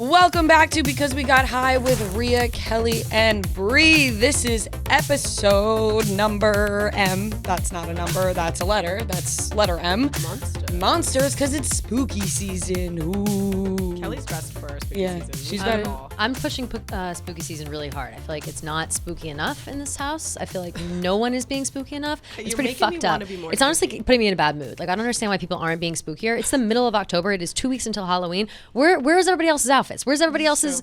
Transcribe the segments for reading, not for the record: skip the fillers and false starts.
Welcome back to Because We Got High with Rhea, Kelly, and Bree. This is episode number M. That's not a number, that's a letter. That's letter M. Monsters, because it's spooky season. Ooh. Kelly's dressed for spooky season. She's got I'm pushing spooky season really hard. I feel like it's not spooky enough in this house. I feel like no one is being spooky enough. It's pretty fucked up. It's honestly putting me in a bad mood. Like, I don't understand why people aren't being spookier. It's the middle of October. It is 2 weeks until Halloween. Where's everybody else's outfits? Where's everybody else's?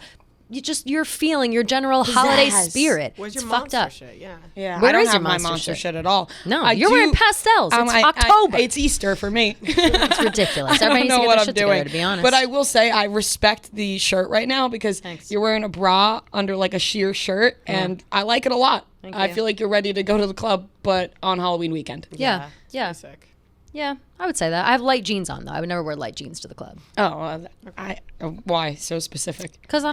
You're feeling your general holiday spirit. Where's it's your fucked monster up. shit? Yeah. Yeah, Where I don't is have your my monster shit at all. No, you're wearing pastels. It's October. It's Easter for me. It's ridiculous. I Everybody don't know needs to get what their I'm shit doing. together, to be honest. But I will say I respect the shirt right now because Thanks. you're wearing a bra under like a sheer shirt, and I like it a lot. I feel like you're ready to go to the club, but on Halloween weekend. Yeah. Sick. Yeah, I would say that. I have light jeans on though. I would never wear light jeans to the club. Oh, why so specific? Because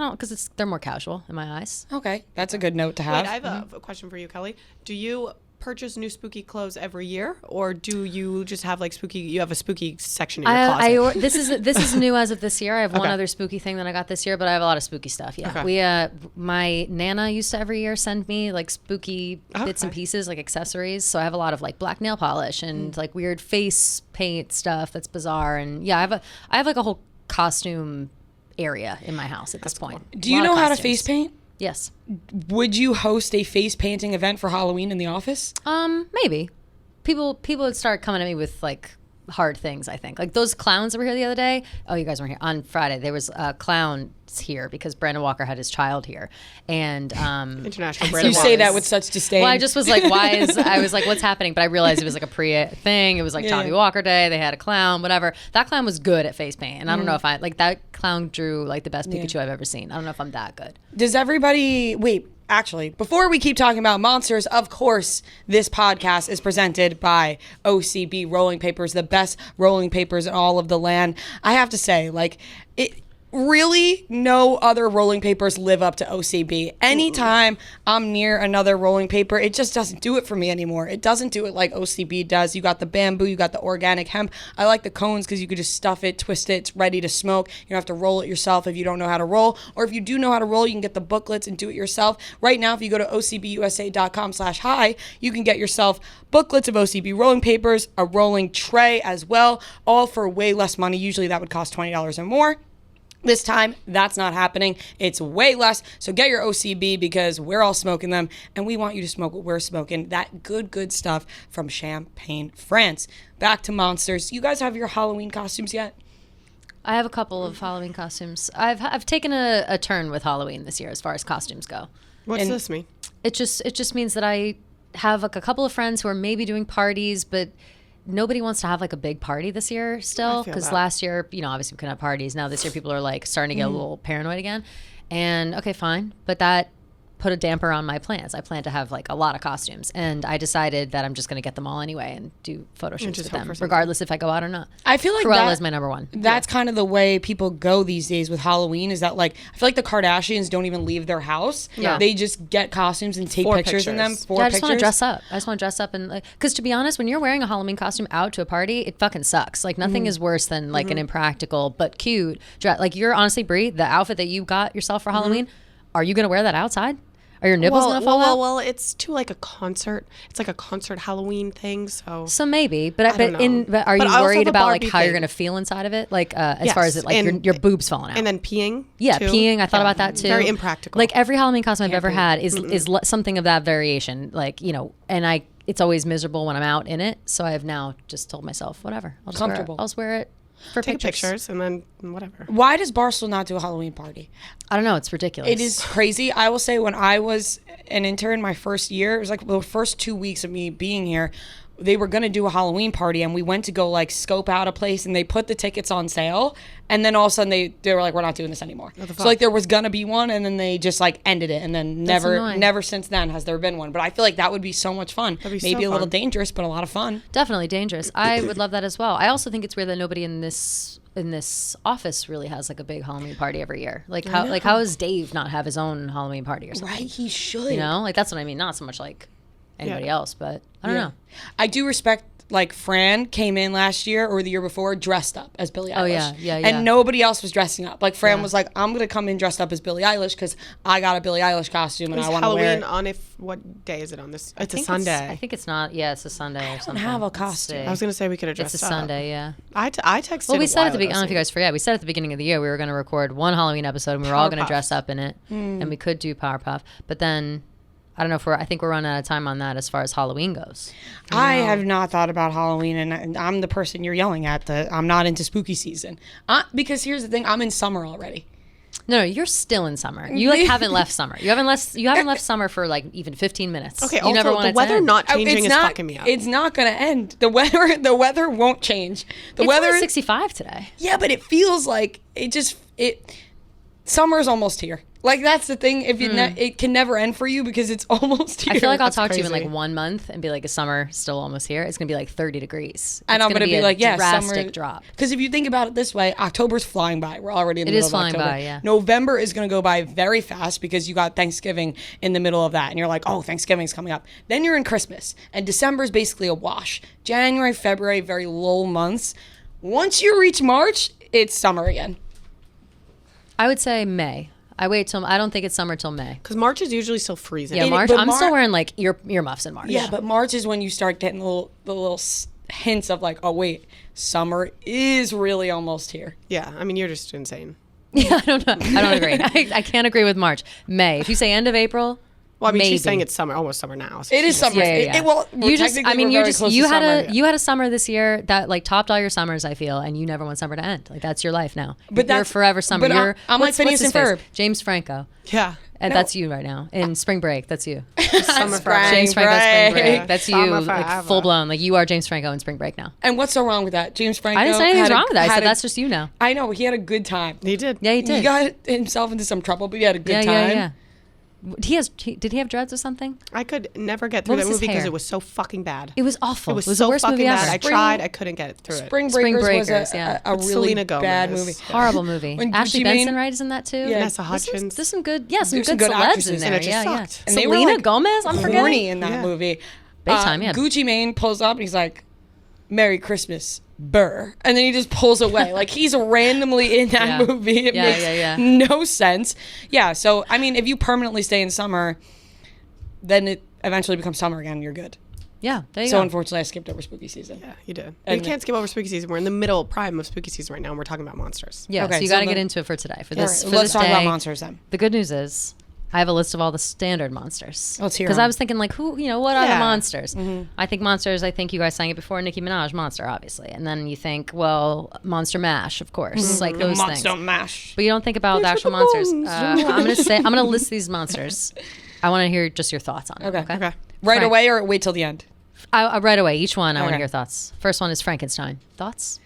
they're more casual in my eyes. Okay, that's a good note to have. Wait, I have a question for you, Kelly. Do you purchase new spooky clothes every year, or do you just have like spooky? You have a spooky section in your closet. This is new as of this year. I have one other spooky thing that I got this year, but I have a lot of spooky stuff. Yeah, my nana used to every year send me like spooky bits and pieces, like accessories. So I have a lot of like black nail polish and like weird face paint stuff that's bizarre. And yeah, I have like a whole costume area in my house at this point. Cool. Do you know how to face paint? Yes. Would you host a face painting event for Halloween in the office? Maybe. People would start coming at me with like hard things, I think. Like those clowns that were here the other day. Oh, you guys weren't here. On Friday, there was clowns here because Brandon Walker had his child here. And International You Brandon say that with such disdain. well, I just was like, I was like, what's happening? But I realized it was like a pre-thing. It was like Tommy Walker Day. They had a clown, whatever. That clown was good at face paint. And I don't know if that clown drew like the best Pikachu I've ever seen. I don't know if I'm that good. Does everybody, actually, before we keep talking about monsters, of course, this podcast is presented by OCB Rolling Papers, the best rolling papers in all of the land. I have to say, really, no other rolling papers live up to OCB. Anytime I'm near another rolling paper, it just doesn't do it for me anymore. It doesn't do it like OCB does. You got the bamboo, you got the organic hemp. I like the cones because you could just stuff it, twist it, it's ready to smoke. You don't have to roll it yourself if you don't know how to roll. Or if you do know how to roll, you can get the booklets and do it yourself. Right now, if you go to ocbusa.com/hi, you can get yourself booklets of OCB rolling papers, a rolling tray as well, all for way less money. Usually that would cost $20 or more. This time, that's not happening. It's way less. So get your OCB because we're all smoking them, and we want you to smoke what we're smoking. That good stuff from Champagne, France. Back to monsters. You guys have your Halloween costumes yet? I have a couple of Halloween costumes. I've taken a turn with Halloween this year as far as costumes go. What's this mean? It just means that I have like a couple of friends who are maybe doing parties, but nobody wants to have like a big party this year still, because last year, obviously we couldn't have parties. Now this year people are like starting to get a little paranoid again. And okay, fine. But that put a damper on my plans. I plan to have like a lot of costumes, and I decided that I'm just going to get them all anyway and do photo shoots with them, regardless if I go out or not. I feel like Cruella is my number one. That's kind of the way people go these days with Halloween, is that like, I feel like the Kardashians don't even leave their house. Yeah. They just get costumes and take pictures in them. I just want to dress up. I just want to dress up, and like, because to be honest, when you're wearing a Halloween costume out to a party, it fucking sucks. Like nothing is worse than like an impractical but cute dress. Like you're honestly, Brie, the outfit that you got yourself for Halloween, are you going to wear that outside? Are your nipples gonna fall out? Well, it's too like a concert. It's like a concert Halloween thing. So maybe, but are you worried about like how you're gonna feel inside of it? Like as far as it, like your boobs falling out, and then peeing. Yeah, too. peeing. I thought about that too. Very impractical. Like every Halloween costume I've ever had is something of that variation. Like and it's always miserable when I'm out in it. So I have now just told myself, whatever, I'll just wear it. Take pictures and then whatever. Why does Barstool not do a Halloween party? I don't know. It's ridiculous. It is crazy. I will say, when I was an intern my first year, it was like the first 2 weeks of me being here, they were going to do a Halloween party, and we went to go like scope out a place, and they put the tickets on sale, and then all of a sudden they were like, we're not doing this anymore. So like there was going to be one, and then they just like ended it, and then never since then has there been one. But I feel like that would be so much fun. Maybe a little dangerous, but a lot of fun. Definitely dangerous. I would love that as well. I also think it's weird that nobody in this office really has like a big Halloween party every year. Like how does Dave not have his own Halloween party or something? Right, he should. Like that's what I mean. Not so much like anybody else, but I don't know. I do respect, like, Fran came in last year or the year before dressed up as Billie Eilish. Yeah. And nobody else was dressing up. Like, Fran was like, I'm going to come in dressed up as Billie Eilish because I got a Billie Eilish costume and I want to wear it. Halloween on what day is it on this? It's a Sunday. I think it's not. Yeah, it's a Sunday or something. I don't have a costume. I was going to say we could have dressed up. It's a Sunday, yeah. I texted Well, we said at the beginning, I don't know if you guys forget, we said at the beginning of the year we were going to record one Halloween episode and we were all going to dress up in it. And we could do Powerpuff. But then, I don't know I think we're running out of time on that as far as Halloween goes. I have not thought about Halloween, and I'm the person you're yelling at. I'm not into spooky season. Because here's the thing, I'm in summer already. No, you're still in summer. You like haven't left summer. You haven't left summer for like even 15 minutes. Okay, you also never want the weather not changing is fucking me up. It's not going to end. The weather won't change. It's only 65 today. Yeah, but it feels like summer's almost here. Like, that's the thing. If it can never end for you because it's almost here. I feel like I'll talk to you in like 1 month and be like, is summer still almost here? It's gonna be like 30 degrees. And I'm gonna be like, yeah, drastic summer drop. Because if you think about it this way, October's flying by. We're already in the middle of October. It is flying by, yeah. November is gonna go by very fast because you got Thanksgiving in the middle of that, and you're like, oh, Thanksgiving's coming up. Then you're in Christmas, and December's basically a wash. January, February, very lull months. Once you reach March, it's summer again. I would say May. I don't think it's summer till May. Because March is usually still freezing. Yeah, March. I'm still wearing like earmuffs in March. Yeah, but March is when you start getting the little hints of like, oh wait, summer is really almost here. Yeah, I mean, you're just insane. Yeah, I don't know. I don't agree. I can't agree with March. May. If you say end of April. Well, I mean, maybe. She's saying it's summer, almost summer now. So it is summer. Yeah. You had a summer this year that like topped all your summers, I feel, and you never want summer to end. Like that's your life now. But you're forever summer. But I'm like Phineas and Ferb. James Franco. Yeah. And that's you right now. In Spring Break, that's you. Summer James Franco, Spring Break. That's you, Summer like forever. full blown. Like you are James Franco in Spring Break now. And what's so wrong with that? James Franco. I didn't say anything's wrong with that. I said that's just you now. I know he had a good time. He did. Yeah, he did. He got himself into some trouble, but he had a good time. Yeah. Did he have dreads or something? I could never get through that movie because it was so fucking bad. It was awful. It was the so worst fucking movie bad. ever. I tried. I couldn't get through it. Spring Breakers was a really Selena Gomez. bad movie. Horrible movie. When Ashley Gucci Benson, Mane- right, is in that too? Yeah. Vanessa Hudgens. There's some good There's celebs in actresses there. and it just Yeah. sucked. And they were, Selena like, Gomez, I'm forgetting. horny in that movie. Big time, yeah. Gucci Mane pulls up and he's like, "Merry Christmas, burr," and then he just pulls away. Like he's randomly in that movie. It makes no sense. Yeah. So I mean, if you permanently stay in summer, then it eventually becomes summer again. And you're good. Yeah. There you So go. unfortunately, I skipped over spooky season. Yeah, you did. And You can't skip over spooky season. We're in the middle prime of spooky season right now, and we're talking about monsters. Yeah. Okay, So you so got to then- get into it for today. For All this. right, For let's this talk day. about monsters then. The good news is, I have a list of all the standard monsters. Let's hear Because 'em. I was thinking, like, what are the Yeah. monsters? I think monsters, I think you guys sang it before, Nicki Minaj, monster, obviously. And then you think, well, Monster Mash, of course. Like those Monster things. Mash. But you don't think about the actual monsters. I'm going to list these monsters. I want to hear just your thoughts on it. Okay. Okay. Right Frank. away or wait till the end? Right away. Each one, I want to Okay. hear thoughts. First one is Frankenstein. Thoughts?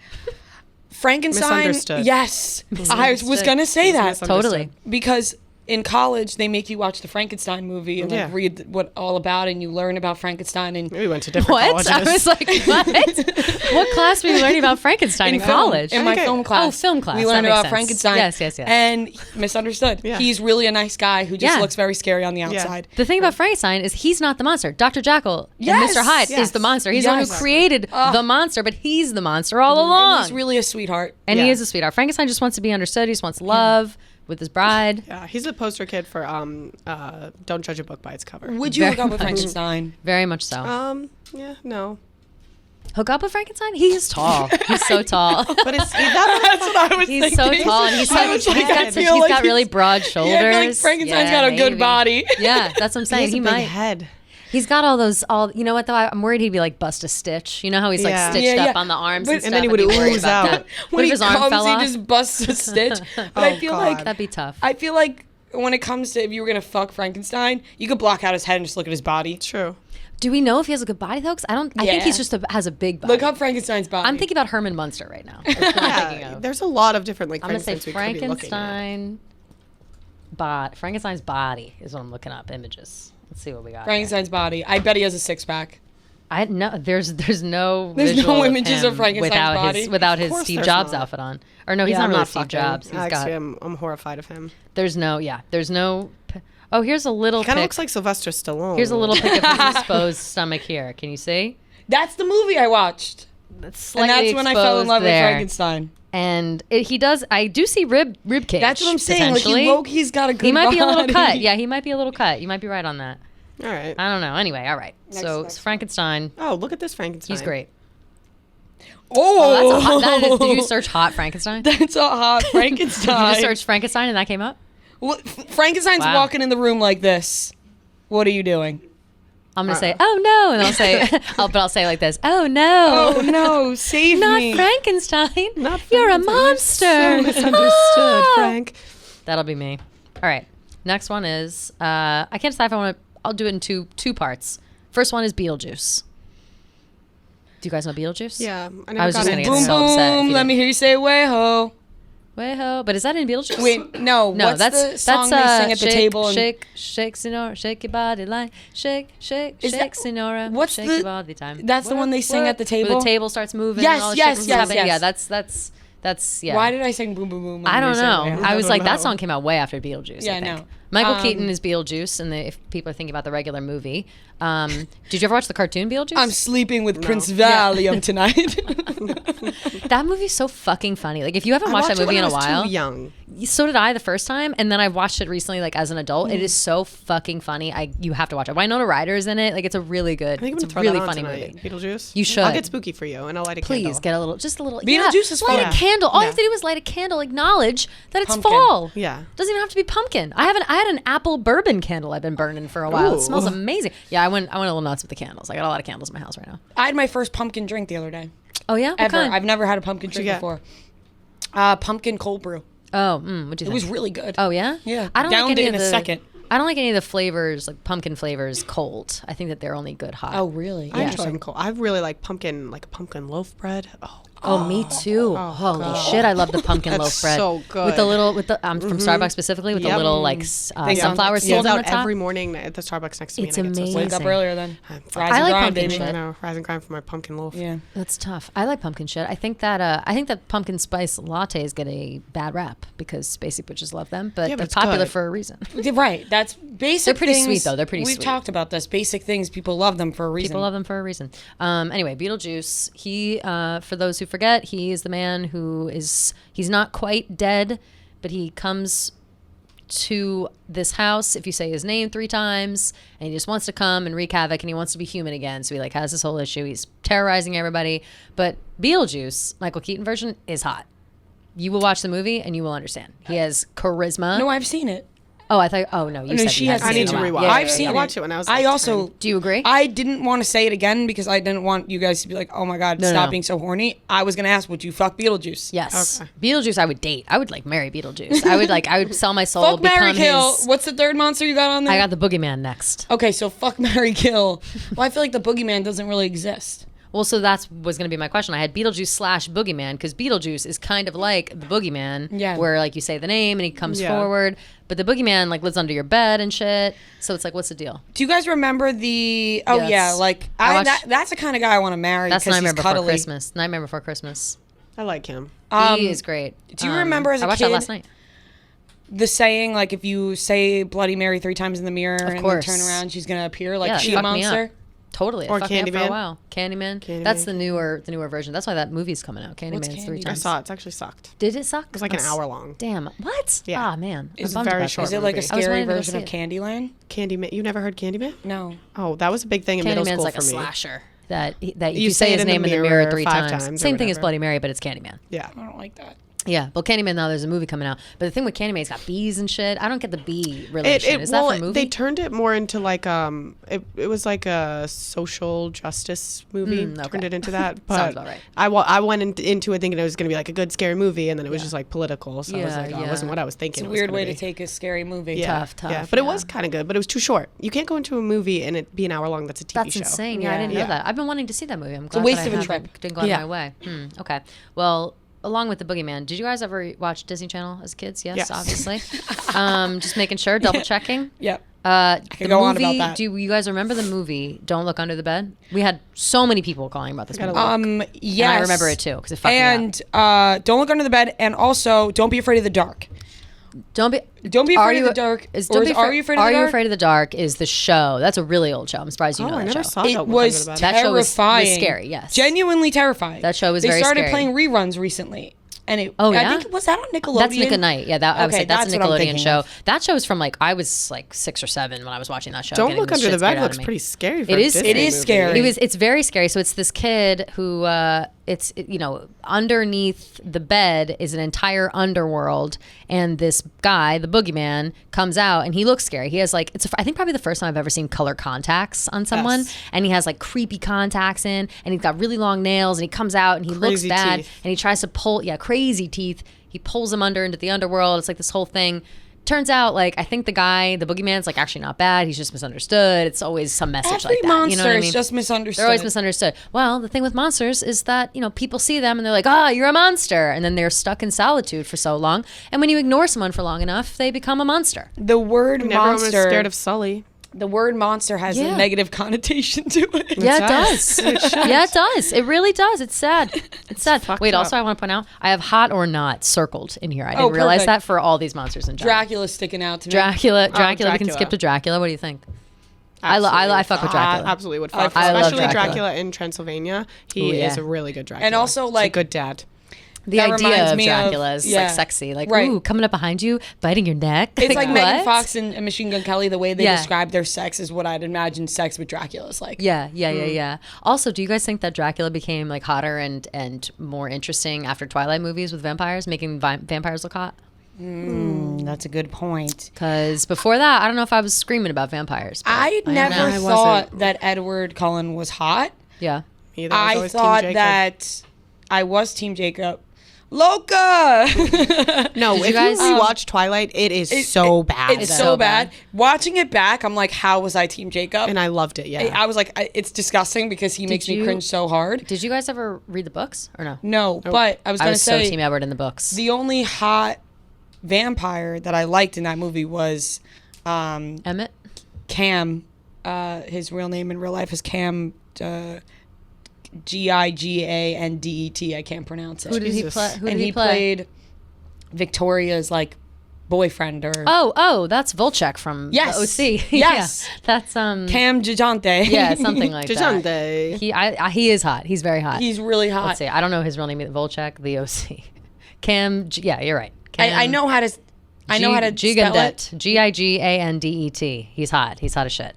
Frankenstein. Misunderstood. Yes. I was going to say that. Totally. Because in college, they make you watch the Frankenstein movie and like, Yeah. read what all about, and you learn about Frankenstein. And We went to different What? colleges. I was like, what? What class were you learning about Frankenstein in film, college? in my Okay. film class. Oh, film class. We That learned makes about sense. Frankenstein. Yes. And misunderstood. Yeah. He's really a nice guy who just Yeah. looks very scary on the outside. The thing about Frankenstein is he's not the monster. Dr. Jekyll and Yes. Mr. Hyde Yes. is the monster. He's the one who Yes. created the monster, but he's the monster all along. And he's really a sweetheart. And he Yeah. is a sweetheart. Frankenstein just wants to be understood. He just wants love with his bride. Yeah, he's a poster kid for Don't Judge a Book by its cover. Would you Very hook up with much. Frankenstein? Very much so. Yeah, no. Hook up with Frankenstein? He is tall. He's so tall. But That's what I was He's thinking. so tall, and he's I was like, I got feel like really he's- broad shoulders. Yeah, I feel like Frankenstein's got a good maybe. body. Yeah, that's what I'm he saying. has He a big might. head. He's got you know what though? I'm worried he'd be like bust a stitch. You know how he's like Yeah. stitched Yeah, up yeah. on the arms But- and stuff. and then he I'd would be worried ooze about out. that. When What if he his arm comes, fell off? he just busts a stitch. But I feel God. like That'd be tough. I feel like when it comes to if you were gonna fuck Frankenstein, you could block out his head and just look at his body. True. Do we know if he has a good body though? 'Cause I think Yeah. he's just has a big body. Look up Frankenstein's body. I'm thinking about Herman Munster right now. That's what I'm thinking Yeah, of. there's a lot of different like I'm gonna say Frankensteins we could be looking at. Frankenstein's body is what I'm looking up. Images. Let's see what we got. Frankenstein's body. I bet he has a six pack. There's no There's visual no images of him Frankenstein's without body? without his course Steve there's Jobs not. outfit on. Or no, he's Yeah, not I'm really not Steve fucking. Jobs. He's Actually, got I'm horrified of him. there's no Oh, here's a little Kind of pic. looks like Sylvester Stallone. Here's a little pic of his exposed stomach here. Can you see? That's the movie I watched. That's And that's when I fell in love with Frankenstein. And he does. I do see rib cage. That's what I'm saying. Like he's got a good He might be a little body. cut. Yeah, he might be a little cut. You might be right on that. All right. I don't know. Anyway, all right. So next Frankenstein. Oh, look at this Frankenstein. He's great. Oh, That's a hot. That is, did you search hot Frankenstein? That's a hot Frankenstein. You just searched Frankenstein and that came up? Well, Frankenstein's Wow. walking in the room like this. What are you doing? I'm gonna say, oh no, and I'll say, I'll say like this, oh no, Oh no, save not me. Frankenstein, Not you're a Frankenstein. monster. So misunderstood, Frank. That'll be me. All right, next one is I can't decide if I want to. I'll do it in two parts. First one is Beetlejuice. Do you guys know Beetlejuice? Yeah, I was just gonna get Boom so upset. if boom, you let didn't. me hear you say way ho. Way ho! But is that in Beetlejuice? Wait, no. No, what's that's the song that's they sing at the shake, table? And shake, Sonora, shake your body line, shake, Is shake, that- Sonora, what's shake the- your body time. that's the one they sing at the Where table? the table starts moving. Yes, and all the yes, shit yes, happens. yes. Yeah, that's yeah. Why did I sing boom boom boom? I don't know. I was like, that know. song came out way after Beetlejuice. Yeah, I I think. know. Michael Keaton is Beetlejuice, and if people are thinking about the regular movie, did you ever watch the cartoon Beetlejuice? I'm sleeping with Prince Valium tonight. That movie's so fucking funny. Like, if you haven't watched that movie in a while, Too young. so did I the first time, and then I watched it recently, like as an adult. It is so fucking funny. You have to watch it. Winona Ryder's in it. Like, it's a really good. I think I'm It's gonna a throw really that on funny tonight. movie. Beetlejuice. You should. I'll get spooky for you, and I'll light a candle. Please get just a little. Beetlejuice is light fun. a candle. All you Yeah. have to do is light a candle. Acknowledge that it's Pumpkin. fall. Yeah. Doesn't even have to be pumpkin. I had an apple bourbon candle I've been burning for a while. It Ooh. smells amazing. Yeah, I went a little nuts with the candles. I got a lot of candles in my house right now. I had my first pumpkin drink the other day. Oh yeah, what Ever. kind? I've never had a pumpkin drink you get? before. Pumpkin cold brew. Oh, what'd you think? It was really good. Oh yeah. Yeah. I don't Downed like any it in of a the, second. I don't like any of the flavors, like pumpkin flavors, cold. I think that they're only good hot. Oh really? I enjoy them cold. I really like pumpkin loaf bread. Oh, me too. Holy shit, I love the pumpkin That's loaf bread. so good. With the from Starbucks specifically with the Yep. little like sunflower seeds Sold on out the top. every morning at the Starbucks next to me. It's and I get so amazing. Wake up earlier then. I'm Rise fine. and I like grind, pumpkin baby. shit. I know, rise and grind for my pumpkin loaf. Yeah. That's tough. I like pumpkin shit. I think that pumpkin spice lattes get a bad rap because basic bitches love them, but Yeah, but they're it's popular good. for a reason. Right. That's basic. They're pretty things- sweet, though. They're pretty We've sweet. talked about this. Basic things. People love them for a reason. People love them for a reason. Anyway, Beetlejuice. He, for those who forget, he is the man who he's not quite dead, but he comes to this house if you say his name 3 times, and he just wants to come and wreak havoc, and he wants to be human again. So he like has this whole issue. He's terrorizing everybody. But Beetlejuice, Michael Keaton version, is hot. You will watch the movie and you will understand. He has charisma. No, I've seen it. Oh, I thought. Oh no, you No, said she you has hadn't I need seen to it in a rewatch. while. I've seen I it. watched it when I was. I like, also. 10. Do you agree? I didn't want to say it again because I didn't want you guys to be like, "Oh my God, No, stop no. being so horny." I was gonna ask, "Would you fuck Beetlejuice?" Yes. Okay. Beetlejuice I would date. I would like marry Beetlejuice. I would sell my soul, Fuck, marry, become kill. his. What's the third monster you got on there? I got the boogeyman next. Okay, so fuck, marry, kill. Well, I feel like the boogeyman doesn't really exist. Well, so that was going to be my question. I had Beetlejuice / boogeyman because Beetlejuice is kind of like the boogeyman, Yeah. where like you say the name and he comes Yeah. forward, but the boogeyman like lives under your bed and shit. So it's like, what's the deal? Do you guys remember the? Oh Yes. yeah, like I watched- that's the kind of guy I want to marry. That's 'cause Nightmare he's Before cuddly. Christmas. Nightmare Before Christmas. I like him. He is great. do you remember as a I watched kid- that last night. The saying, like, if you say Bloody Mary 3 times in the mirror and then course. turn around, she's gonna appear like Yeah, she it a fucked me up. monster. Totally. It Or fucked me up for a Candyman. while. Candyman. Candyman. That's the newer version. That's why that movie's coming out. Candyman's 3 Candyman? I times. saw it. It's actually sucked. Did it suck? It was like an hour long. Damn. What? Yeah. Ah, man. It's I'm bummed very about short. Is that. it like a movie. I was scary wanting to go version of see it. Candyland? Candyman. You never heard Candyman? No. Oh, that was a big thing in middle Candyman's school like for a me. slasher. That if You you say say his it in the name in the mirror mirror 3 5 times. times or Same thing as whatever. Bloody Mary, but it's Candyman. Yeah. I don't like that. Yeah, well, Candyman now there's a movie coming out, but the thing with Candyman, it's got bees and shit. I don't get the bee relation. Is that for a movie? They turned it more into like it was like a social justice movie. okay. Turned it into that. But Sounds about right. I went into it thinking it was going to be like a good scary movie, and then it was just like political. So I was Yeah, like, oh, yeah. it wasn't what I was thinking. It's a it was weird gonna way be. to take a scary movie. Yeah, Tough, yeah. But it yeah. was kind of good, but it was too short. You can't go into a movie and it be an hour long. That's a TV That's show. insane. Yeah, I didn't know Yeah. that. I've been wanting to see that movie. I'm glad a waste that I of a haven't. trip. Didn't go out Yeah. of my way. Okay. Well, along with the Boogeyman, did you guys ever watch Disney Channel as kids? Yes, Yes. obviously. Just making sure, double checking. Yep. The could go on movie, about that. do you guys remember the movie Don't Look Under the Bed? We had so many people calling about this movie. Yes. And I remember it too because it fucked me up. And Don't Look Under the Bed, and also Don't Be Afraid of the Dark. Don't Be Afraid of the Dark. Are You Afraid of the Dark? Are You Afraid of the Dark is the show. That's a really old show. I'm surprised you know that I never show. saw that. It was that terrifying. Was scary, yes. Genuinely terrifying. That show was very scary. They scary. started playing reruns recently. And I think, was that on Nickelodeon? That's Nick at Night. Yeah, I would say that's a Nickelodeon show. Of. That show was from like, I was like 6 or 7 when I was watching that show. Don't Look Under the Bed looks pretty scary. It is scary. It's very scary. So it's this kid who, underneath the bed is an entire underworld, and this guy, the boogeyman, comes out, and he looks scary. He has like, I think probably the first time I've ever seen color contacts on someone, and he has like creepy contacts in, and he's got really long nails, and he comes out, and he looks bad, and he tries to pull, crazy teeth. He pulls him into the underworld. It's like this whole thing. Turns out, like, I think the guy, the boogeyman's like actually not bad. He's just misunderstood. It's always some message like that. Every monster you know what I mean? is just misunderstood. They're always misunderstood. Well, the thing with monsters is that, people see them and they're like, you're a monster. And then they're stuck in solitude for so long. And when you ignore someone for long enough, they become a monster. The word monster. Everyone was scared of Sully. The word monster has a negative connotation to it. Yeah, it does. Yeah, it does. It really does. It's sad. It's sad. Wait, up. also I want to point out, I have hot or not circled in here. I didn't realize that for all these monsters in general. Dracula's sticking out to me. Dracula. We can skip to Dracula. What do you think? I fuck with Dracula. Absolutely would fuck. I love Especially Dracula. Dracula in Transylvania. He is a really good Dracula. And also, like, a good dad. The idea of Dracula is like sexy, like ooh, coming up behind you, biting your neck. It's like Megan Fox and Machine Gun Kelly. The way they describe their sex is what I'd imagine sex with Dracula is like. Yeah. Also, do you guys think that Dracula became like hotter and more interesting after Twilight movies with vampires, making vampires look hot? That's a good point. Because before that, I don't know if I was screaming about vampires. I never thought that Edward Cullen was hot. Yeah. I thought that I was Team Jacob. Loca! No, if you watch Twilight, it is so bad. It's so bad. Watching it back, I'm like, how was I Team Jacob? And I loved it, yeah. I was like, it's disgusting because he makes me cringe so hard. Did you guys ever read the books or no? No, but I was going to say. I was so Team Edward in the books. The only hot vampire that I liked in that movie was Emmett? Cam. His real name in real life is Cam... Gigandet. I can't pronounce it. Who did he play? He played Victoria's like boyfriend or that's Volchek from the OC. Yes. That's Cam Gigante. Yeah, something like Gigante. that. He is hot. He's very hot. He's really hot. Let's see. I don't know his real name. Volchek, the OC. Cam. Yeah, you're right. I know how to. spell it. Gigandet. He's hot. He's hot as shit.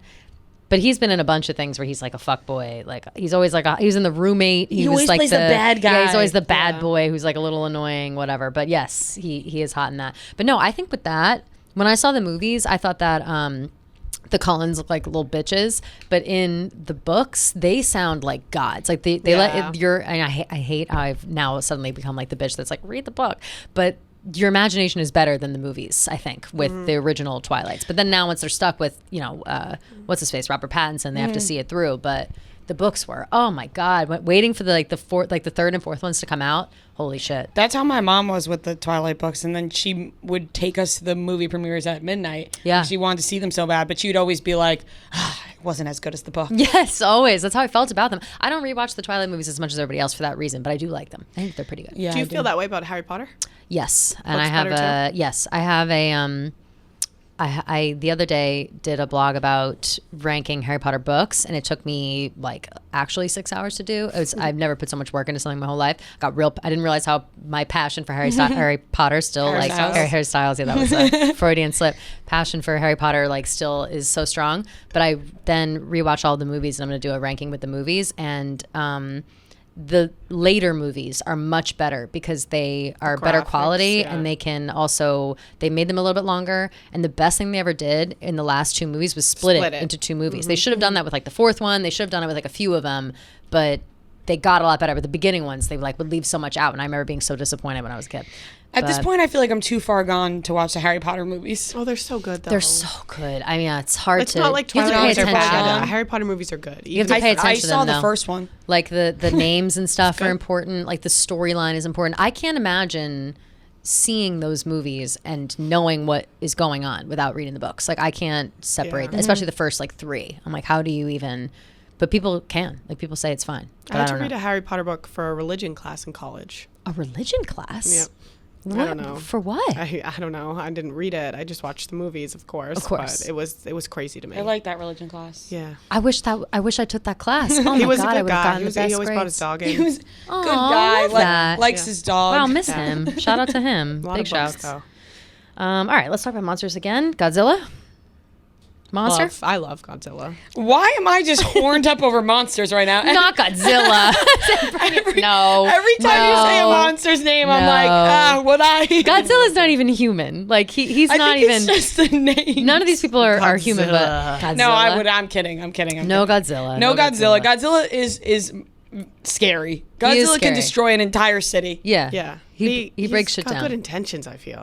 But he's been in a bunch of things where he's like a fuck boy. Like he's always like he was in The Roommate. He always was like plays the bad guy. Yeah, he's always the bad boy who's like a little annoying, whatever. But yes, he is hot in that. But no, I think with that, when I saw the movies, I thought that the Cullens look like little bitches, but in the books they sound like gods. Like they let and I hate how I've now suddenly become like the bitch that's like read the book, but your imagination is better than the movies, I think, with the original Twilights. But then now once they're stuck with, what's his face, Robert Pattinson, they have to see it through. But the books were, oh my God, waiting for the third and fourth ones to come out. Holy shit. That's how my mom was with the Twilight books. And then she would take us to the movie premieres at midnight. Yeah. She wanted to see them so bad, but she would always be like, it wasn't as good as the book. Yes, always. That's how I felt about them. I don't rewatch the Twilight movies as much as everybody else for that reason, but I do like them. I think they're pretty good. Yeah, do you feel that way about Harry Potter? Yes, and Books I have I the other day did a blog about ranking Harry Potter books, and it took me like actually 6 hours to do. I've never put so much work into something my whole life. I didn't realize how my passion for Harry Potter still Harry Styles. Yeah, that was a Freudian slip. Passion for Harry Potter like still is so strong. But I then rewatch all the movies, and I'm going to do a ranking with the movies, and the later movies are much better because they are better quality and they made them a little bit longer. And the best thing they ever did in the last two movies was split it into two movies. They should have done that with like the fourth one. They should have done it with like a few of them, but they got a lot better. But the beginning ones, they like would leave so much out. And I remember being so disappointed when I was a kid. At this point, I feel like I'm too far gone to watch the Harry Potter movies. Oh, they're so good, though. They're so good. I mean, it's hard to... It's not like Twilight movies are bad. Harry Potter movies are good. You have to pay attention I to them, saw the first one. Like, the names and stuff are important. Like, the storyline is important. I can't imagine seeing those movies and knowing what is going on without reading the books. Like, I can't separate, especially the first, like, three. I'm like, how do you even... But people can. Like, people say it's fine. I had to read a Harry Potter book for a religion class in college. A religion class? Yeah. I don't know. For what? I don't know. I didn't read it. I just watched the movies, of course. But it was crazy to me. I like that religion class. Yeah. I wish I took that class. Oh He my was God, a I good would have guy. gotten the best He always grades. brought his dog in. He was Aw, good guy. love that. Likes his dog. Wow, miss him. Shout out to him. A lot Big of books, shouts. though. All right, let's talk about monsters again. Godzilla? Monster? I love Godzilla. Why am I just horned up over monsters right now? Not Godzilla. No. Every time you say a monster's name, I'm like, would I? Godzilla's not even human. Like he's I not think even. It's just a name. None of these people are human, but Godzilla. Godzilla. No, I would. I'm kidding. I'm kidding. No Godzilla. No Godzilla. Godzilla is scary. Godzilla can scary. destroy an entire city. Yeah. Yeah. He breaks shit got down. good intentions, I feel.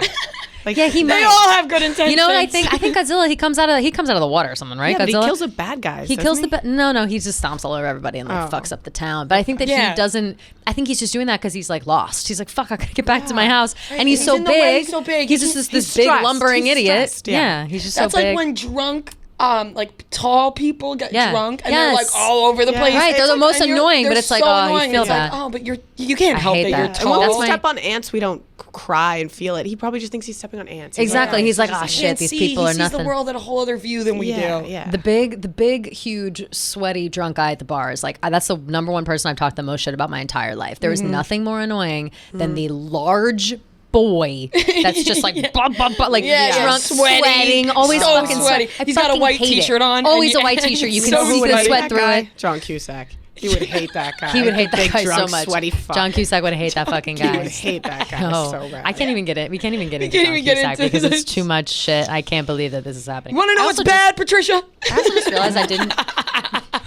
Like, Yeah, he They might. all have good intentions. You know what I think? I think Godzilla. He comes out of the water or something, right? yeah, but Godzilla. he kills the bad guys. He kills doesn't the no. He just stomps all over everybody and like fucks up the town. But I think that Yeah. he doesn't. I think he's just doing that because he's like lost. He's like, fuck, I gotta get back to my house. And he's He's so in the way, big. he's so big. He's He's just he's this big stressed. lumbering He's idiot. stressed, yeah. He's just That's so like big. when drunk, like tall people get Yeah. drunk and they're like Yes. all over the Yeah. place. Right, It's they're the like- most and annoying, but they're it's like, so oh, you annoying. feel It's like, bad. oh, but you can't I help hate that that. you're And And when tall. we my- step on ants, we don't cry and feel it. He probably just thinks he's stepping on ants. Exactly. He's like, just oh He shit, can't these see. people He are sees nothing. the world at a whole other view than we Yeah, do. yeah. The big, huge, sweaty, drunk guy at the bar is like, that's the number one person I've talked the most shit about my entire life. There is nothing more annoying than the large boy that's just like, like Yeah, drunk, sweating, always So fucking sweaty. I He's got a fucking white hate it. t-shirt on. Always and a white t-shirt. You can So see would the hate sweat that through guy? it. John Cusack. He would hate that guy. He would hate that Big, guy so drunk, much. Sweaty fuck. John Cusack would hate that fucking guy. He would hate that guy No, so bad. I can't even get it. We can't even get into can't John even get Cusack into because this. it's too much shit. I can't believe that this is happening. Want to know I what's also bad, Patricia? I also just realized I didn't.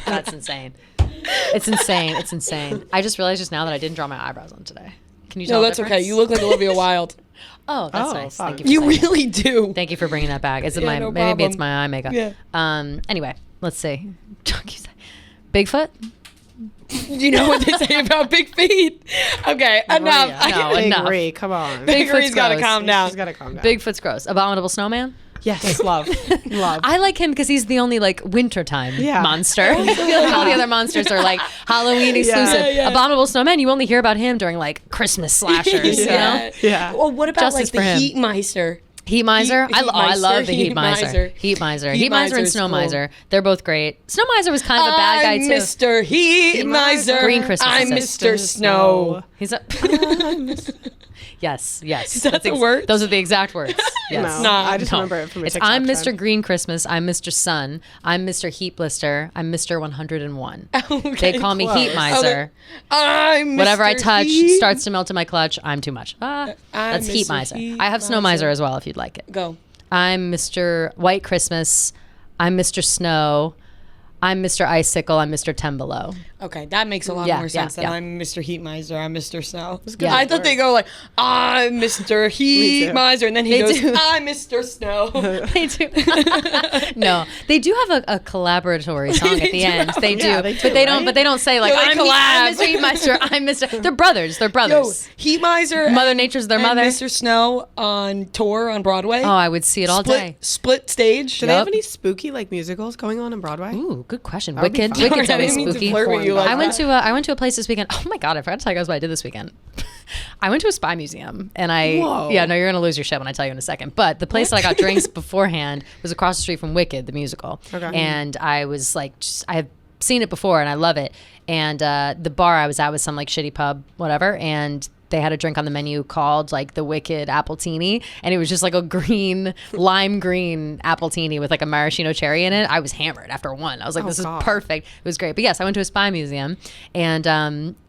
That's insane. It's insane. It's insane. I just realized just now that I didn't draw my eyebrows on today. Can you tell? No, the that's okay. difference? You look like Olivia Wilde. Oh, that's Oh, nice. fun. Thank you. For You saying that. really do. Thank you for bringing that back. Is it Yeah, my no maybe problem. it's my eye makeup? Yeah. Anyway, let's see. John Cusack. Bigfoot. You know what they say about big feet? Okay, enough. No, Big enough. Ree, come on. Big Bigfoot's Ree's got to gross. calm down. She's got to calm down. Bigfoot's gross. Abominable snowman. Yes, love. I like him because he's the only like wintertime Yeah. monster. I feel like all the other monsters are like Halloween exclusive. yeah. Abominable snowman, you only hear about him during like Christmas slashers. You know? Yeah. Well, what about Justice like the for him. Heatmiser? Heatmiser. I love the Heatmiser. Heatmiser. Heatmiser and Heatmiser's Snowmiser. They're both great. Snowmiser was kind of a bad guy I'm too. Mr. Heatmiser. Green Christmas I'm is Mr. Snow. He's a Yes, yes. Is that the word? Those are the exact words. Yes. No, not. I just No. remember it from a It's TikTok I'm trend. Mr. Green Christmas. I'm Mr. Sun. I'm Mr. Heat Blister. I'm Mr. 101. Okay, They call me close. Heat Miser. I'm Whatever I Mr. touch Heat. starts to melt in my clutch. I'm too much. That's Heat Mr. Miser. Heat I have Snow Miser. Miser as well if you'd like it. Go. I'm Mr. White Christmas. I'm Mr. Snow. I'm Mr. Icicle. I'm Mr. Tembelo. Okay, that makes a lot Yeah, more sense yeah, than yeah. I'm Mr. Heatmiser. I'm Mr. Snow. Yeah. I thought they go like, I'm Mr. Heatmiser, and then he They goes, do. I'm Mr. Snow. They do. No, they do have a collaboratory song at the end. They do, Yeah, they but do, they don't. right? But they don't say like Yeah, they I'm collab. Mr. Heatmeister. I'm Mr. They're brothers. They're Yo, brothers. Heatmiser. Mother Nature's their and mother. Mr. Snow on tour on Broadway. Oh, I would see it all day. Split stage. Do they have Yup. any spooky like musicals going on in Broadway? Ooh, good question. would be Wicked. fun. Wicked's Sorry, I always didn't mean to spooky. flirt with you like I went that. to a place this weekend. Oh my god, I forgot to tell you guys what I did this weekend. I went to a spy museum, and Whoa. yeah, no, you're gonna lose your shit when I tell you in a second. But the place that I got drinks beforehand was across the street from Wicked, the musical. Okay. And I was like, I have seen it before, and I love it. And the bar I was at was some like shitty pub, whatever, and they had a drink on the menu called like the Wicked Appletini, and it was just like a lime green appletini with like a maraschino cherry in it. I was hammered after one. I was like, this God. is perfect. It was great. But yes, I went to a spy museum, and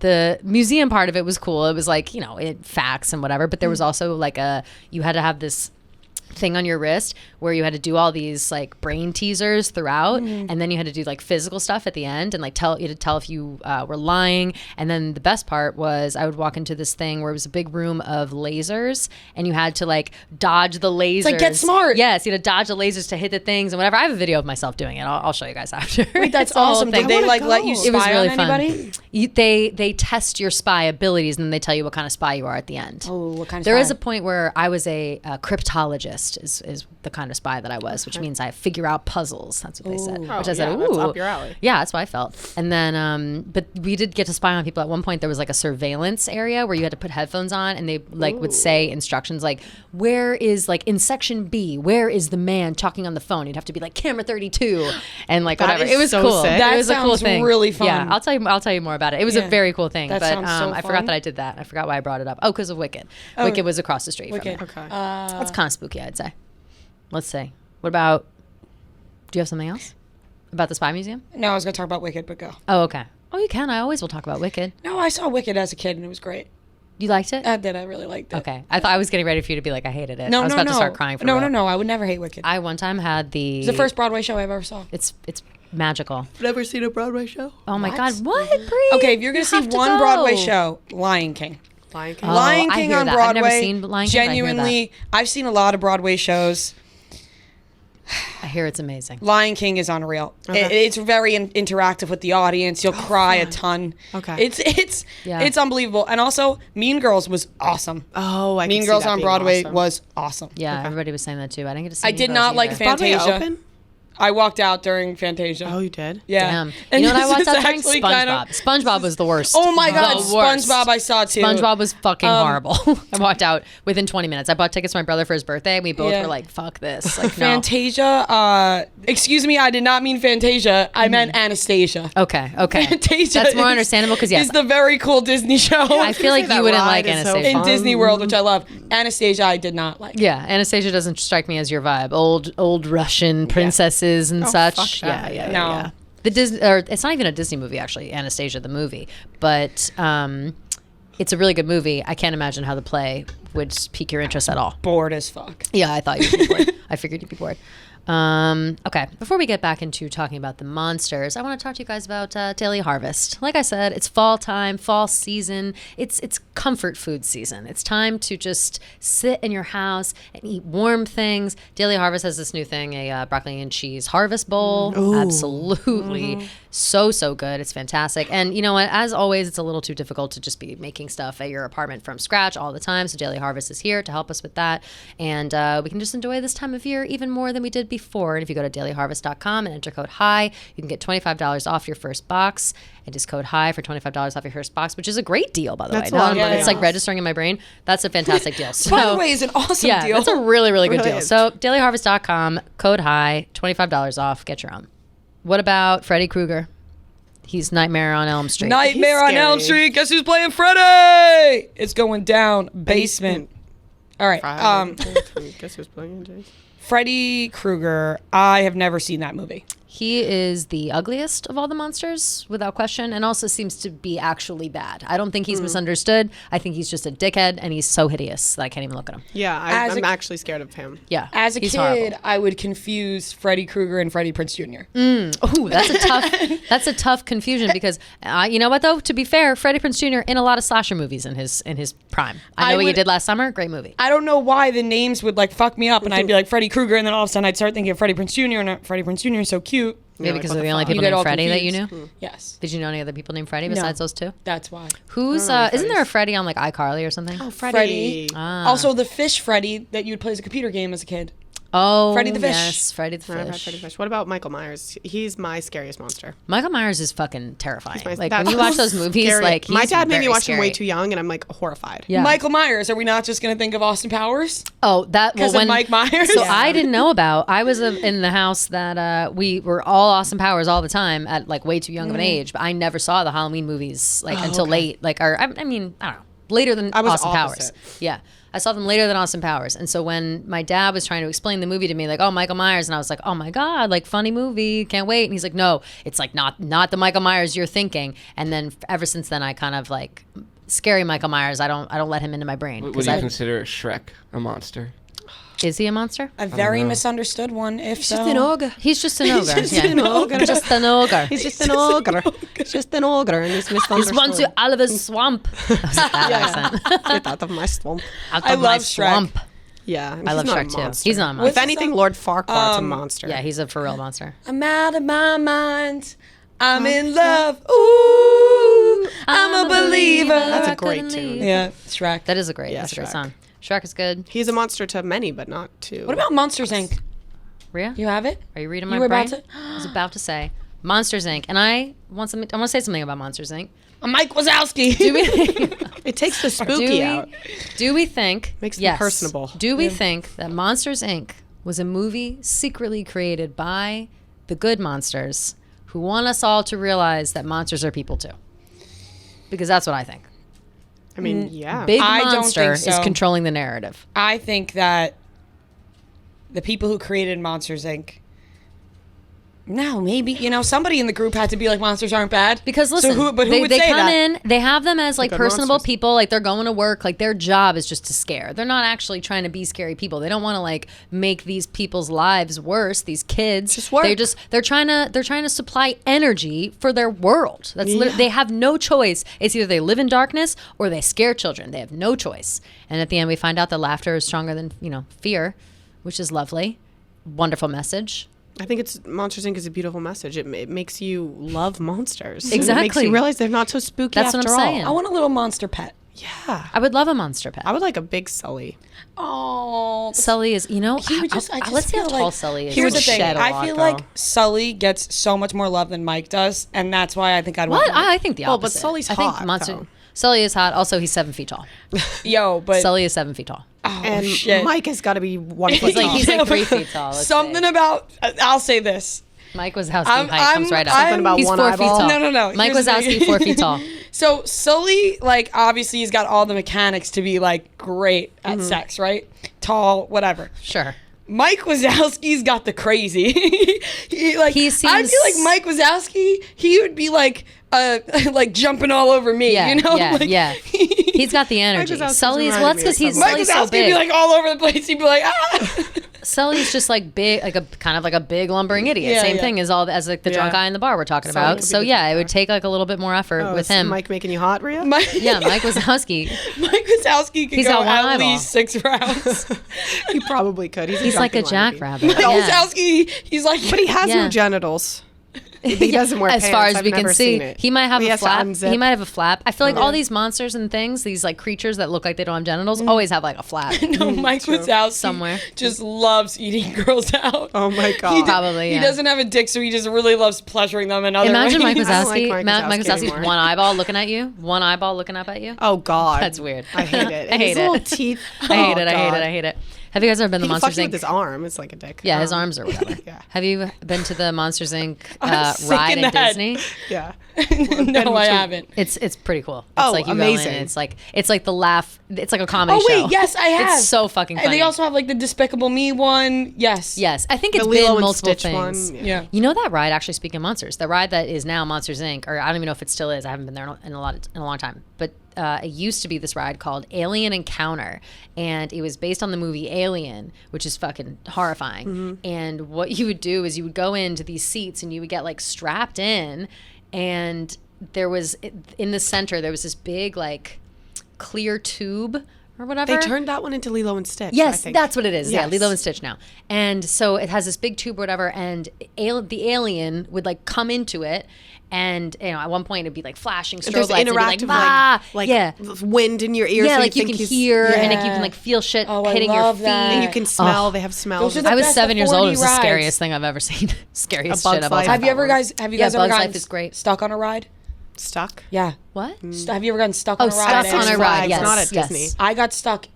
the museum part of it was cool. It was like, facts and whatever, but there was also like you had to have this thing on your wrist where you had to do all these like brain teasers throughout, and then you had to do like physical stuff at the end, and like you had to tell if you were lying. And then the best part was I would walk into this thing where it was a big room of lasers, and you had to like dodge the lasers. like Get Smart. Yes, you had to dodge the lasers to hit the things and whatever. I have a video of myself doing it. I'll show you guys after. Wait, that's It's a whole awesome. thing. Did they wanna like let go. you It spy was really on fun. anybody? They test your spy abilities, and then they tell you what kind of spy you are at the end. Oh, what kind of There spy? is a point where I was a cryptologist. West is the kind of spy that I was, which means I figure out puzzles. That's what they said. Which I said, that's up your alley. Yeah, that's what I felt. And then, but we did get to spy on people. At one point, there was like a surveillance area where you had to put headphones on, and they like would say instructions like, where is like in section B, where is the man talking on the phone? You'd have to be like camera 32 and like whatever. It was so cool. sick. That it was a cool sounds thing. really fun. Yeah, I'll tell you more about it. It was a very cool thing. That But sounds so I fun. forgot that I did that. I forgot why I brought it up. Oh, because of Wicked. Wicked was across the street Wicked. from there. Okay. That's kind of spooky, I'd say. Let's see. What about? Do you have something else about the Spy Museum? No, I was going to talk about Wicked, but go. Oh, okay. Oh, you can. I always will talk about Wicked. No, I saw Wicked as a kid, and it was great. You liked it? I did. I really liked it. Okay. I thought I was getting ready for you to be like, I hated it. No, I was no, about no. to start crying for No, real. no. I would never hate Wicked. I one time had the. It's the first Broadway show I ever saw. It's magical. Never seen a Broadway show? Oh my God! What? Bree? Okay, if you're going to see have one go. Broadway show, Lion King. Lion King. Oh, Lion I King hear on that. Broadway. I've never seen Lion King, but I hear Genuinely, I've seen a lot of Broadway shows. I hear it's amazing. Lion King is unreal. Okay. It's very interactive with the audience. You'll cry a ton. Okay. It's unbelievable. And also, Mean Girls was awesome. Oh, I can Mean see Girls that on being Broadway awesome. was awesome. Yeah, everybody was saying that too. I didn't get to see. I Mean did Girls not like either. Broadway Fantasia. open? I walked out during Fantasia. Oh, you did? Yeah. Damn. And You know what I this watched is out during? actually SpongeBob. SpongeBob was the worst. Oh my God, The worst. SpongeBob I saw too. SpongeBob was fucking horrible. I walked out within 20 minutes. I bought tickets for my brother for his birthday, and we both Yeah. were like, "Fuck this!" Like, no. Fantasia. Excuse me, I did not mean Fantasia. I meant Anastasia. Okay. Fantasia. That's more understandable because yes, It's the very cool Disney show. I feel like That you wouldn't ride like is so Anastasia. in fun. Disney World, which I love. Anastasia, I did not like. Yeah, Anastasia doesn't strike me as your vibe. Old Russian princesses and such. fuck that. Yeah. No. Yeah. The Disney, or it's not even a Disney movie actually, Anastasia the movie, but it's a really good movie. I can't imagine how the play would pique your interest at all. Bored as fuck. Yeah, I thought you'd be bored. I figured you'd be bored. Okay, before we get back into talking about the monsters, I want to talk to you guys about Daily Harvest. Like I said, it's fall time, fall season. It's comfort food season. It's time to just sit in your house and eat warm things. Daily Harvest has this new thing, a broccoli and cheese harvest bowl. Ooh. Absolutely. So good. It's fantastic. And you know what? As always, it's a little too difficult to just be making stuff at your apartment from scratch all the time. So Daily Harvest is here to help us with that. And we can just enjoy this time of year even more than we did before. And if you go to dailyharvest.com and enter code HIGH, you can get $25 off your first box. And just code HIGH for $25 off your first box, which is a great deal, by the That's way. a lot of money. It's like registering in my brain. That's a fantastic deal. So, By the way, it's an awesome yeah, deal. that's a really good Really deal. is. So dailyharvest.com, code HIGH, $25 off. Get your own. What about Freddy Krueger? He's Nightmare on Elm Street. Nightmare on scary. Elm Street. Guess who's playing Freddy? It's going down. Basement. All right. Guess who's playing Jason? Freddy Krueger. I have never seen that movie. He is the ugliest of all the monsters, without question, and also seems to be actually bad. I don't think he's misunderstood. I think he's just a dickhead, and he's so hideous that I can't even look at him. Yeah, As I'm a- actually scared of him. Yeah, As a he's kid, horrible. I would confuse Freddy Krueger and Freddie Prinze Jr. Ooh, that's a tough confusion because you know what though? To be fair, Freddie Prinze Jr. in a lot of slasher movies in his prime. I know what you did last summer. Great movie. I don't know why the names would like fuck me up, and I'd be like Freddy Krueger, and then all of a sudden I'd start thinking of Freddie Prinze Jr. and Freddie Prinze Jr. is so cute. Maybe like, because what they're the the only fuck? people You get named all Freddie that you confused. knew. Yes, Did you know any other people named Freddie besides those two? that's why. Who's isn't there a Freddie on like iCarly or something? Oh, Freddy. Ah. Also, the fish Freddy that you'd play as a computer game as a kid. Oh, Freddy the Fish. Yes, Freddy the I've had Fish. Freddy Fish. What about Michael Myers? He's my scariest monster. Michael Myers is fucking terrifying. My- Like that's when you watch those movies, scary. like my he's dad made me very watch him way scary. too young, and I'm like horrified. Yeah. Michael Myers. Are we not just going to think of Austin Powers? Oh, that Because of Mike Myers? So Yeah. I didn't know about. I was in the house that we were all Austin Powers all the time at like way too young of an age, but I never saw the Halloween movies like until late. Like, or I mean, I don't know, later than was Austin opposite. Powers. Yeah. I saw them later than Austin Powers. And so when my dad was trying to explain the movie to me, like, oh, Michael Myers, and I was like, oh my God, like funny movie, can't wait. And he's like, no, it's like not the Michael Myers you're thinking. And then ever since then, I kind of like scary Michael Myers. I don't let him into my brain. Would you consider Shrek a monster? Is he a monster? A very misunderstood one, if so. ogre. He's just an ogre. Just an ogre. Just an ogre. He's just an ogre. He's just an ogre, and he's He misunderstood. wants you out of his swamp. Get out of my swamp. Out I of my love Shrek. swamp. Yeah, and I love he's not a Shrek too. monster. He's not a monster. If anything, Lord Farquaad's a monster. Yeah, he's a for real monster. I'm out of my mind. I'm in love. Ooh, I'm a believer. That's a great tune. Yeah, Shrek. That is a great. Yeah, that's a great Shrek. song. Shrek is good. He's a monster to many, but not to. What about Monsters Inc? Rhea? You have it? Are you reading my You were brain? about to? I was about to say Monsters Inc. And I want to say something about Monsters Inc. Mike Wazowski. Do we It takes the spooky out. do we think Makes them personable. Do we think that Monsters Inc. was a movie secretly created by the good monsters who want us all to realize that monsters are people too? Because that's what I think. I mean, yeah. Big I don't monster think so. is controlling the narrative. I think that the people who created Monsters Inc. No, maybe somebody in the group had to be like, monsters aren't bad. Because listen, who would they say come that? in, they have them as like Good personable monsters. people, like they're going to work, like their job is just to scare. They're not actually trying to be scary people. They don't want to like make these people's lives worse. These kids, Just work. they're trying to supply energy for their world. That's they have no choice. It's either they live in darkness or they scare children. They have no choice. And at the end, we find out that laughter is stronger than fear, which is lovely. Wonderful message. I think Monsters Inc. is a beautiful message. It makes you love monsters. Exactly. It makes you realize they're not so spooky That's what after I'm all. saying. I want a little monster pet. Yeah. I would love a monster pet. I would like a big Sully. Oh, Sully is, he would just. I just let's see how feel tall like, Sully is. Here's the He thing. would shed a I lot, feel though. like Sully gets so much more love than Mike does, and that's why I think I'd want. What? I think the Well, but opposite. Sully's I think hot, though. Sully is hot. Also, he's 7 feet tall. Yo, but Sully is 7 feet tall. oh And shit. Mike has got to be 1 foot He's like tall. he's like 3 feet tall. let's Something say. about. I'll say this. Mike Wazowski I'm- height comes right up. I'm- Something about He's one 4 feet eyeball. tall. No. Mike Here's the Wazowski, thing. 4 feet tall. So Sully, like, obviously he's got all the mechanics to be like great at Mm-hmm. sex, right? Tall, whatever. Sure. Mike Wazowski's got the crazy. He I seems- feel like Mike Wazowski, he would be like like jumping all over me, Yeah, Like, yeah. He's got the energy. Wazowski's Sully's reminded well, that's me because of he's someone. Mike Sully's so Wazowski'd be big. like all over the place. He'd be like, ah. Sully's just like big, like a kind of like a big lumbering idiot. Yeah, Same yeah. thing as like the drunk Yeah. guy in the bar we're talking Sully about. could be So the yeah, drunk it would guy. take like a little bit more effort Oh, with is him. Mike making you hot, Rhea? Yeah, Mike Wazowski. Mike Wazowski could He's go got one at eyeball. least 6 rounds. He probably could. He's like a drunken wannabe. jackrabbit. Mike Yeah. Wazowski, he's like, But he has Yeah. no genitals. He doesn't wear as pants. far as I've we can never see, seen it. he might have He a has to flap. unzip. He might have a flap. I feel like Yeah. all these monsters and things, these like creatures that look like they don't have genitals, always have like a flap. no, Mike Wazowski Somewhere. just loves eating girls out. Oh my He god. Probably, He yeah. doesn't have a dick, so he just really loves pleasuring them in other Imagine Mike ways. I don't like Wazowski. Mike Mike Wazowski Wazowski's anymore. one eyeball looking at you. One eyeball looking up at you. Oh god. That's weird. I hate it. I And his hate it. little teeth. I hate it. I hate God. it. I hate it. Have you guys ever been to He can Monsters fuck you with Inc? his arm. It's like a dick. Yeah, his arms or whatever. Yeah. Have you been to the Monsters Inc. I'm sick ride in at the head. Disney? Yeah. No, I haven't. It's pretty cool. It's Oh, like you amazing. go in and it's like the laugh. It's like a comedy Oh show. wait, yes, I have. It's so fucking funny. And they also have like the Despicable Me one. Yes. yes, I think The it's Lilo been and multiple Stitch things. one. Yeah. You know that ride? Actually, speaking of monsters, the ride that is now Monsters Inc. Or I don't even know if it still is. I haven't been there in a long time. But it used to be this ride called Alien Encounter, and it was based on the movie Alien, which is fucking horrifying. Mm-hmm. And what you would do is you would go into these seats and you would get like strapped in, and there was in the center there was this big like clear tube or whatever. They turned that one into Lilo and Stitch. I Yes, think. that's what it is. Yeah, Yes. Lilo and Stitch now. And so it has this big tube or whatever, and the alien would like come into it, and at one point it'd be like flashing strobe There's lights. It'd be interactive "Bah!" like yeah, wind in your ears. yeah, so like you think can he's- hear and like you Yeah. can like feel shit Oh, I hitting your love feet. that. And you can smell. They have smells. Those are the I was best 7 years old. It authority was the rides. scariest thing I've ever seen. Scariest A Bug's shit of all Life. time. Have you ever That one. guys? Have you Yeah, guys ever Bug's gotten Life is great. stuck on a ride? Stuck. Yeah. What? Have you ever gotten stuck Oh, on a ride? stuck on a Six ride. Flags, Yes, not at yes. Disney. I got stuck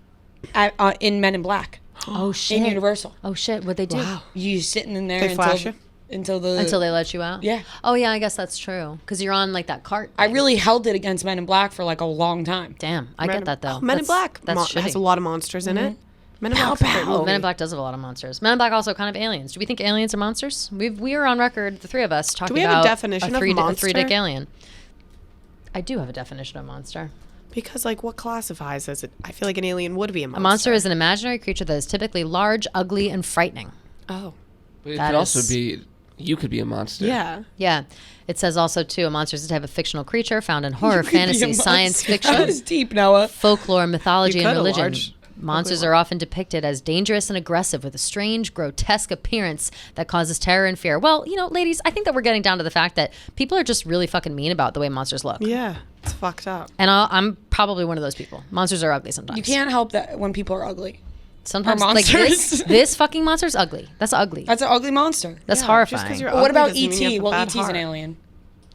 in Men in Black Oh shit. in Universal. Oh shit. What'd they do? Wow. You sitting in there They flash you? until Until they let you out. Yeah. Oh yeah, I guess that's true. Because you're on like that cart. I thing. really held it against Men in Black for like a long time. Damn, I get that though. Men in That's- Black That's shitty. has a lot of monsters in it. Men in Pow, Black's a great pow. Oh, movie. Men in Black does have a lot of monsters. Men in Black also kind of aliens. Do we think aliens are monsters? We are on record, the three of us, talking we have a about definition of a monster? three-dick alien. I do have a definition of monster. Because like what classifies as it? I feel like an alien would be a monster. A monster is an imaginary creature that is typically large, ugly, and frightening. Oh. But it That could also is- be, you could be a monster. Yeah. Yeah. It says also, too, a monster is a type of fictional creature found in horror, You could be a fantasy, science monster. fiction, That was deep, Noah. folklore, mythology, You and could, a religion. large, Monsters ugly are often depicted as dangerous and aggressive with a strange, grotesque appearance that causes terror and fear. Well, ladies, I think that we're getting down to the fact that people are just really fucking mean about the way monsters look. Yeah. It's fucked up. And I'm probably one of those people. Monsters are ugly sometimes. You can't help that when people are ugly. Sometimes, Are like monsters. this fucking monster's ugly. That's ugly. That's an ugly monster. That's Just horrifying. 'cause you're But what ugly about doesn't mean you have E.T.? a Well, bad E.T.'s an heart. alien.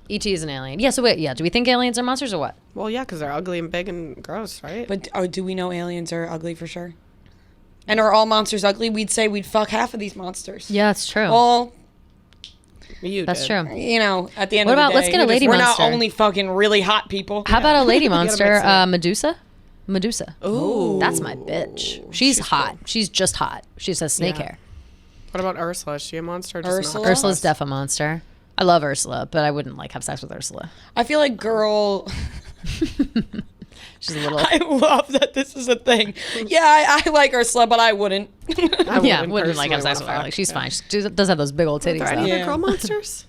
E.T. is an alien. Yeah, so wait, do we think aliens are monsters or what? Well, yeah, because they're ugly and big and gross, right? But do we know aliens are ugly for sure? And are all monsters ugly? We'd say we'd fuck half of these monsters. Yeah, that's true. Well, That's true. you know, at the end What of the about- day, let's get a lady we're monster. not only fucking really hot people. How about a lady gotta monster? mix it. Medusa? Medusa. Ooh. That's my bitch. She's hot. cool. She's just hot. She has snake Yeah. hair. What about Ursula? Is she a monster? Or just Ursula? not? Ursula's def a monster. I love Ursula, but I wouldn't like have sex with Ursula. I feel like girl. She's a little. I love that this is a thing. Yeah, I like Ursula, but I wouldn't. Yeah, wouldn't like have personally sex with her. wanna Like she's fuck, fine. She does have those big old titties. Are there any though. other girl monsters?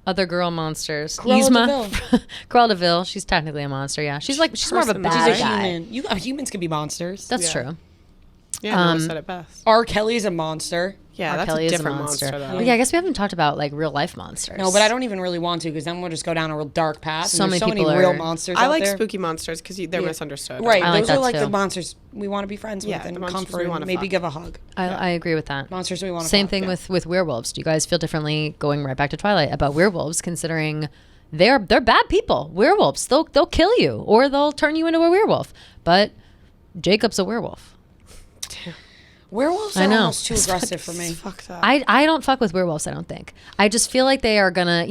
Other girl monsters. Cruella Yzma. Cruella de Vil. She's technically a monster. Yeah, she's more of a Person, bad She's a guy. human. Humans can be monsters. That's Yeah. true. Yeah, Noah said it best. R. Kelly's a monster. Yeah, R. that's Kelly a is a different monster. monster, though. But yeah, I guess we haven't talked about like real life monsters. No, but I don't even really want to because then we'll just go down a real dark path. So And there's many so many people real are- monsters I out like there. spooky monsters because they're misunderstood. Right, I like those that are like too. the monsters we want to be friends Yeah, with the and monsters comfort we and wanna maybe fuck. give a hug. I agree with that. Monsters we want to Same fuck. thing with werewolves. Do you guys feel differently going right back to Twilight about werewolves, considering they're bad people? Werewolves, they'll kill you or they'll turn you into a werewolf. But Jacob's a werewolf. Werewolves I are know. almost too aggressive for me. It's fucked up. I don't fuck with werewolves. I don't think. I just feel like they are gonna,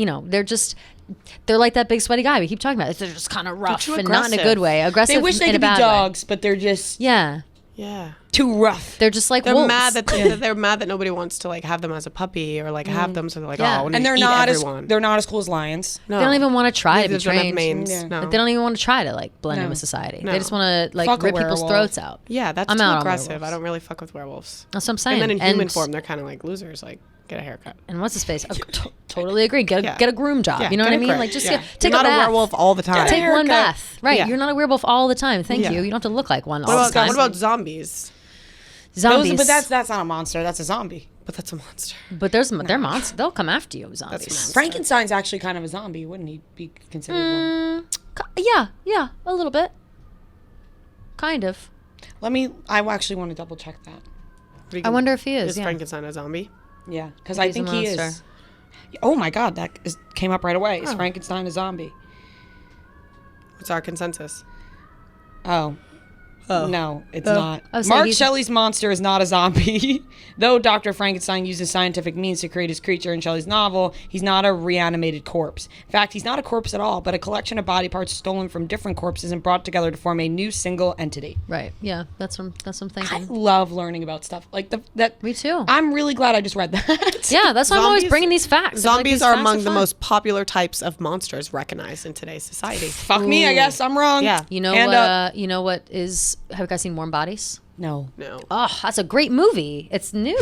they're like that big sweaty guy we keep talking about. They're just kind of rough too and not in a aggressive. good way. Aggressive. They wish they in a could be bad way. dogs, but they're just Yeah, yeah. too rough. they're just like They're wolves. mad that they're mad that nobody wants to like have them as a puppy or like have them, so they're like, Yeah. oh, I want And to they're eat not everyone. as cool as lions. No. They don't even want to try to be They don't have trained. manes. Yeah. No. They don't even want to try to like blend in No. with society. No. They just want to like Fuck a rip people's werewolf. throats out. Yeah, that's I'm too out on aggressive. werewolves. I don't really fuck with werewolves. That's what I'm saying. And then in human form, they're kind of like losers. Like, get a haircut. And what's his face? Totally agree. Get Yeah. a groom job. Yeah, You know get what I a mean? grip. Like just Yeah. take You're a not bath. a werewolf all the time. Take one haircut. bath. Right. Yeah. You're not a werewolf all the time. Thank Yeah. you. You don't have to look like one all What the about, time. what about zombies? Zombies? But that's not a monster. That's a zombie. But that's a monster. But they're monsters. They'll come after you. Zombies. monster. Frankenstein's actually kind of a zombie, wouldn't he be considered one? Yeah, a little bit. Kind of. I actually want to double check that. I wonder if he is. Is Yeah. Frankenstein a zombie? Yeah, because He's I a think he is. monster. Oh my God, came up right away. Is Frankenstein a zombie? What's our consensus? Oh. No, it's not. Oh, so Mark he's- Shelley's monster is not a zombie. Though Dr. Frankenstein uses scientific means to create his creature in Shelley's novel, he's not a reanimated corpse. In fact, he's not a corpse at all, but a collection of body parts stolen from different corpses and brought together to form a new single entity. Right. Yeah. That's what I'm I thinking. love learning about stuff like that. Me too. I'm really glad I just read that. Yeah, that's why I'm always Zombies- bringing these facts. I feel like Zombies these are facts among the fun. most popular types of monsters recognized in today's society. Fuck me, I guess I'm wrong. Yeah. You know, Hand up. you know what is? Have you guys seen Warm Bodies? No. No. Oh, that's a great movie. It's new.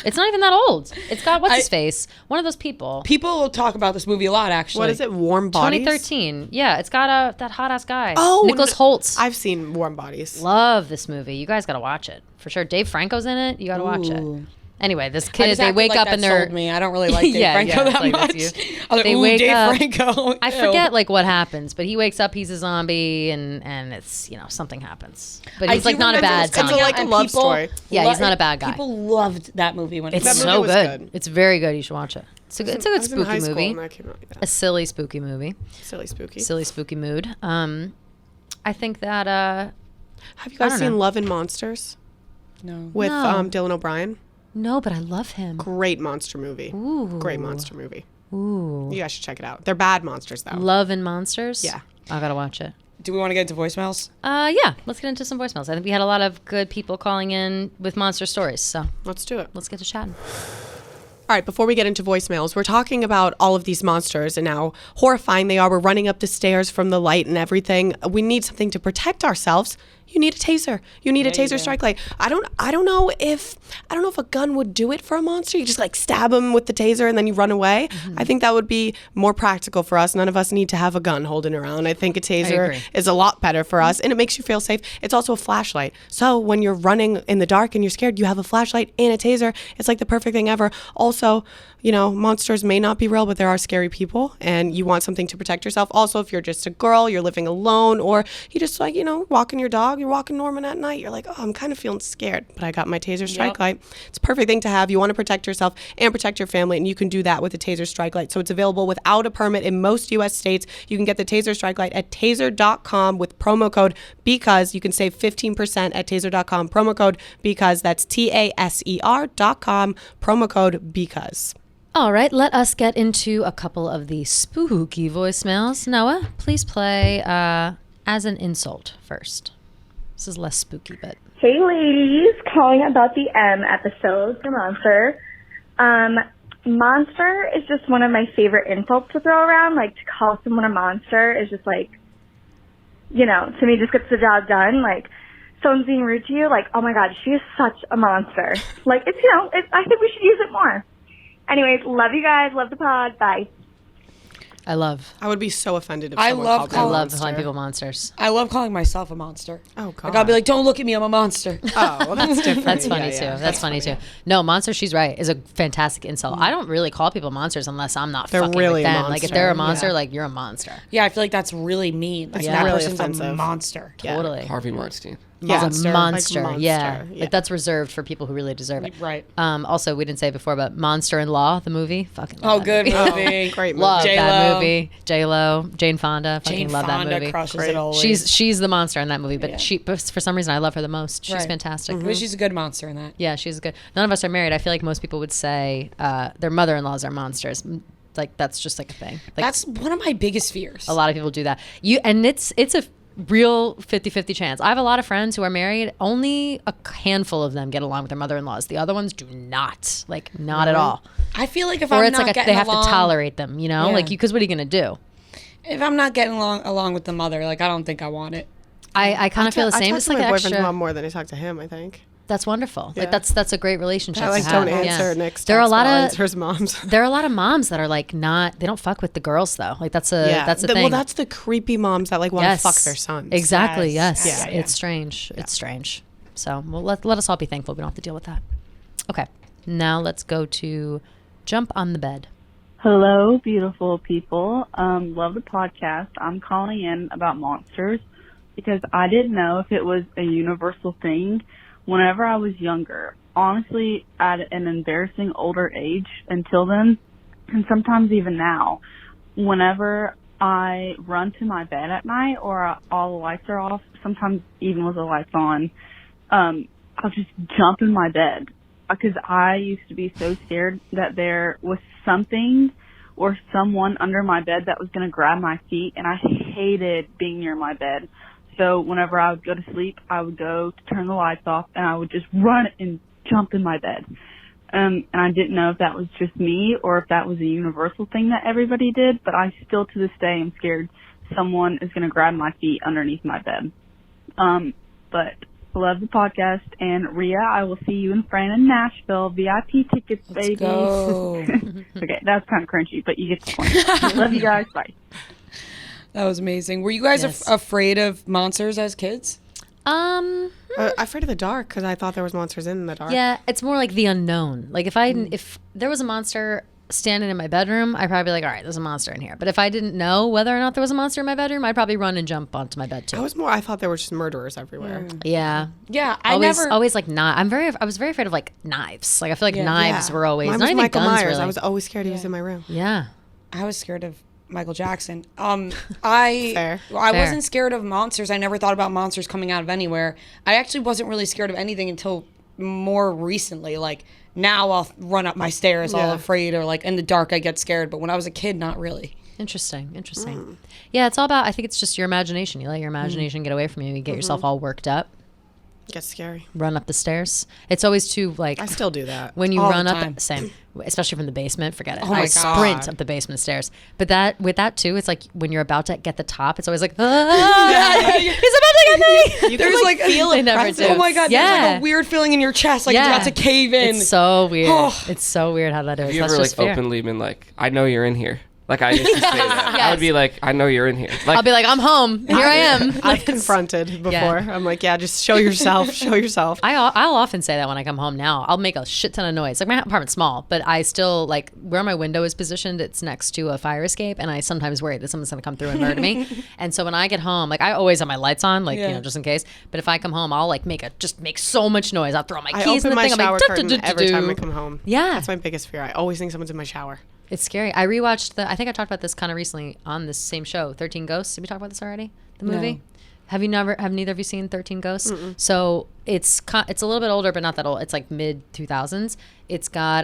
It's not even that old. It's got what's his face? One of those people. People will talk about this movie a lot, actually. What is it? Warm Bodies? 2013. Yeah, it's got that hot ass guy. Oh, Nicholas Holtz. I've seen Warm Bodies. Love this movie. You guys got to watch it for sure. Dave Franco's in it. You got to watch it. Ooh. Anyway, this I kid, just they acted wake like up that and they're. sold me. I don't really like Dave Yeah, Franco yeah, that it's like, much. that's you. I was like, They ooh, wake Dave up- Franco. I Ew. forget like what happens, but he wakes up, he's a zombie, and it's something happens. But he's I like do not a remember bad this coming zombie. out like a and love people story. Yeah, he's not a bad guy. People loved that movie when it It's came That out. so movie was good. good. It's very good. You should watch it. It's a good I was in high spooky school movie. when that came out. Yeah. A silly spooky movie. Silly spooky. Silly spooky mood. I think that Have you guys don't seen know. Love and Monsters No. with No. Dylan O'Brien? no, but I love him. Great monster movie. Ooh. Great monster movie. Ooh. You guys should check it out. They're bad monsters though. Love and Monsters. Yeah. I gotta watch it. Do we want to get into voicemails? Yeah, let's get into some voicemails. I think we had a lot of good people calling in with monster stories, so Let's do it. let's get to chatting. All right, before we get into voicemails, we're talking about all of these monsters and how horrifying they are. We're running up the stairs from the light and everything. We need something to protect ourselves. you need a taser. You need a taser strike light. I don't know if a gun would do it for a monster. You just like stab him with the taser and then you run away. I think that would be more practical for us. None of us need to have a gun holding around. I think a taser is a lot better for us, and it makes you feel safe. It's also a flashlight. So when you're running in the dark and you're scared, you have a flashlight and a taser. It's like the perfect thing ever. Also, you know, monsters may not be real, but there are scary people, and you want something to protect yourself. Also, if you're just a girl, you're living alone, or you just like, you know, walking your dog, you're walking Norman at night, you're like, oh, I'm kind of feeling scared, but I got my Taser strike light. It's a perfect thing to have. You want to protect yourself and protect your family, and you can do that with a Taser strike light. So it's available without a permit in most U.S. states. You can get the Taser strike light at taser.com with promo code BECAUSE. You can save 15% at taser.com. Promo code BECAUSE. That's TASER.com. Promo code BECAUSE. All right, let us get into a couple of the spooky voicemails. Noah, please play As an Insult first. This is less spooky, but... Hey, ladies. Calling about the M episode for Monster. Monster is just one of my favorite insults to throw around. Like, to call someone a monster is just like, you know, to me just gets the job done. Like, someone's being rude to you, like, oh my God, she is such a monster. Like, it's, you know, I think we should use it more. Anyways, love you guys. Love the pod. Bye. I would be so offended if I someone love called me a love monster. calling people monsters. I love calling myself a monster. Oh, God. Like, I'll be like, don't look at me, I'm a monster. Oh, well, that's different. That's funny too. That's funny too. No, monster, she's right, is a fantastic insult. I don't really call people monsters unless I'm not They're fucking really with a them. Like, if monster. they're a monster, Yeah. like, you're a monster. Yeah, I feel like that's really mean. Like, Yeah. that really person's a offensive. monster. Totally. Harvey Weinstein. Yeah. It's a monster. Like, Yeah. monster. Like, that's reserved for people who really deserve it. Right. Also, we didn't say it before, but Monster-in-Law, the movie. Fucking Oh, love that good movie. movie. Great movie. Love that J-Lo. movie. J-Lo, Jane Fonda. Fucking Jane love Fonda that movie. crushes Great. it always. She's the monster in that movie, but but for some reason I love her the most. She's Right. fantastic. But she's a good monster in that. Yeah, she's good. None of us are married. I feel like most people would say their mother-in-laws are monsters. Like, that's just like a thing. Like, That's one of my biggest fears. a lot of people do that. And it's a real 50-50 chance. I have a lot of friends who are married. Only a handful of them get along with their mother-in-laws. The other ones do not. Like, not at all. I feel like if Or I'm it's not like getting they have along, to tolerate them, you know? Yeah. Like, because what are you going to do? if I'm not getting along with the mother, like, I don't think I want it. I kind of feel the same. I It's talk like to my an boyfriend's extra. mom more than I talk to him, I think. That's wonderful. Yeah. Like, that's a great relationship. I like to have. don't answer Nick's There are a text lot while I of answer his mom's. There are a lot of moms that are like not. They don't fuck with the girls though. Like that's a thing. Well, that's the creepy moms that like want to fuck their sons. Exactly. Yes. Yes. Yeah. It's strange. It's strange. So well, let us all be thankful we don't have to deal with that. Okay. Now let's go to Jump on the Bed. Hello, beautiful people. Love the podcast. I'm calling in about monsters because I didn't know if it was a universal thing whenever I was younger. Honestly, at an embarrassing older age until then, and sometimes even now, whenever I run to my bed at night or all the lights are off, sometimes even with the lights on, I'll just jump in my bed because I used to be so scared that there was something or someone under my bed that was going to grab my feet, and I hated being near my bed. So whenever I would go to sleep, I would go to turn the lights off, and I would just run and jump in my bed. And I didn't know if that was just me or if that was a universal thing that everybody did, but I still to this day am scared someone is going to grab my feet underneath my bed. But love the podcast, and Rhea, I will see you and Fran in Nashville. VIP tickets, baby. Go. Okay, that's kind of crunchy, but you get the point. Love you guys. Bye. That was amazing. Were you guys afraid of monsters as kids? I'm afraid of the dark because I thought there was monsters in the dark. Yeah, it's more like the unknown. Like if there was a monster standing in my bedroom, I'd probably be like, all right, there's a monster in here. But if I didn't know whether or not there was a monster in my bedroom, I'd probably run and jump onto my bed too. I thought there were just murderers everywhere. Yeah. Yeah, I always like I was very afraid of like knives. Like I feel like knives were always Mine not was even Michael guns. Myers. Really. I was always scared he was in my room. Yeah. I was scared of Michael Jackson. I Fair. wasn't scared of monsters. I never thought about monsters coming out of anywhere. I actually wasn't really scared of anything until more recently. Like now I'll run up my stairs all afraid, or like in the dark I get scared. But when I was a kid, not really. Interesting. Yeah, it's all about, I think it's just your imagination. You let your imagination get away from you. You get yourself all worked up. Gets scary. Run up the stairs. It's always too like. I still do that. When you All run the up, time. same, especially from the basement, forget it. Oh my I God. sprint up the basement stairs. But with that too, it's like when you're about to get the top, it's always like, he's about to get me. You There's can, like feel I it. never present. do. Oh my God, there's like a weird feeling in your chest, like it's about to cave in. It's so weird. Oh. It's so weird how that is. Have you That's ever just like fear. openly been like, I know you're in here? Like I used to say that. I would be like, I know you're in here. Like, I'll be like, I'm home. Here I am. I've confronted before. I'm like, yeah, just show yourself. Show yourself. I'll often say that when I come home now. I'll make a shit ton of noise. Like my apartment's small, but I still like where my window is positioned, it's next to a fire escape, and I sometimes worry that someone's gonna come through and murder me. And so when I get home, like I always have my lights on, like you know, just in case. But if I come home, I'll like make so much noise. I'll throw my I keys in open the my thing. shower I'm like, curtain every time I come home. Yeah. That's my biggest fear. I always think someone's in my shower. It's scary. I rewatched I think I talked about this kind of recently on this same show, 13 Ghosts. Did we talk about this already? The movie? No. Have neither of you seen 13 Ghosts? Mm-mm. So it's a little bit older, but not that old. It's like mid 2000s. It's got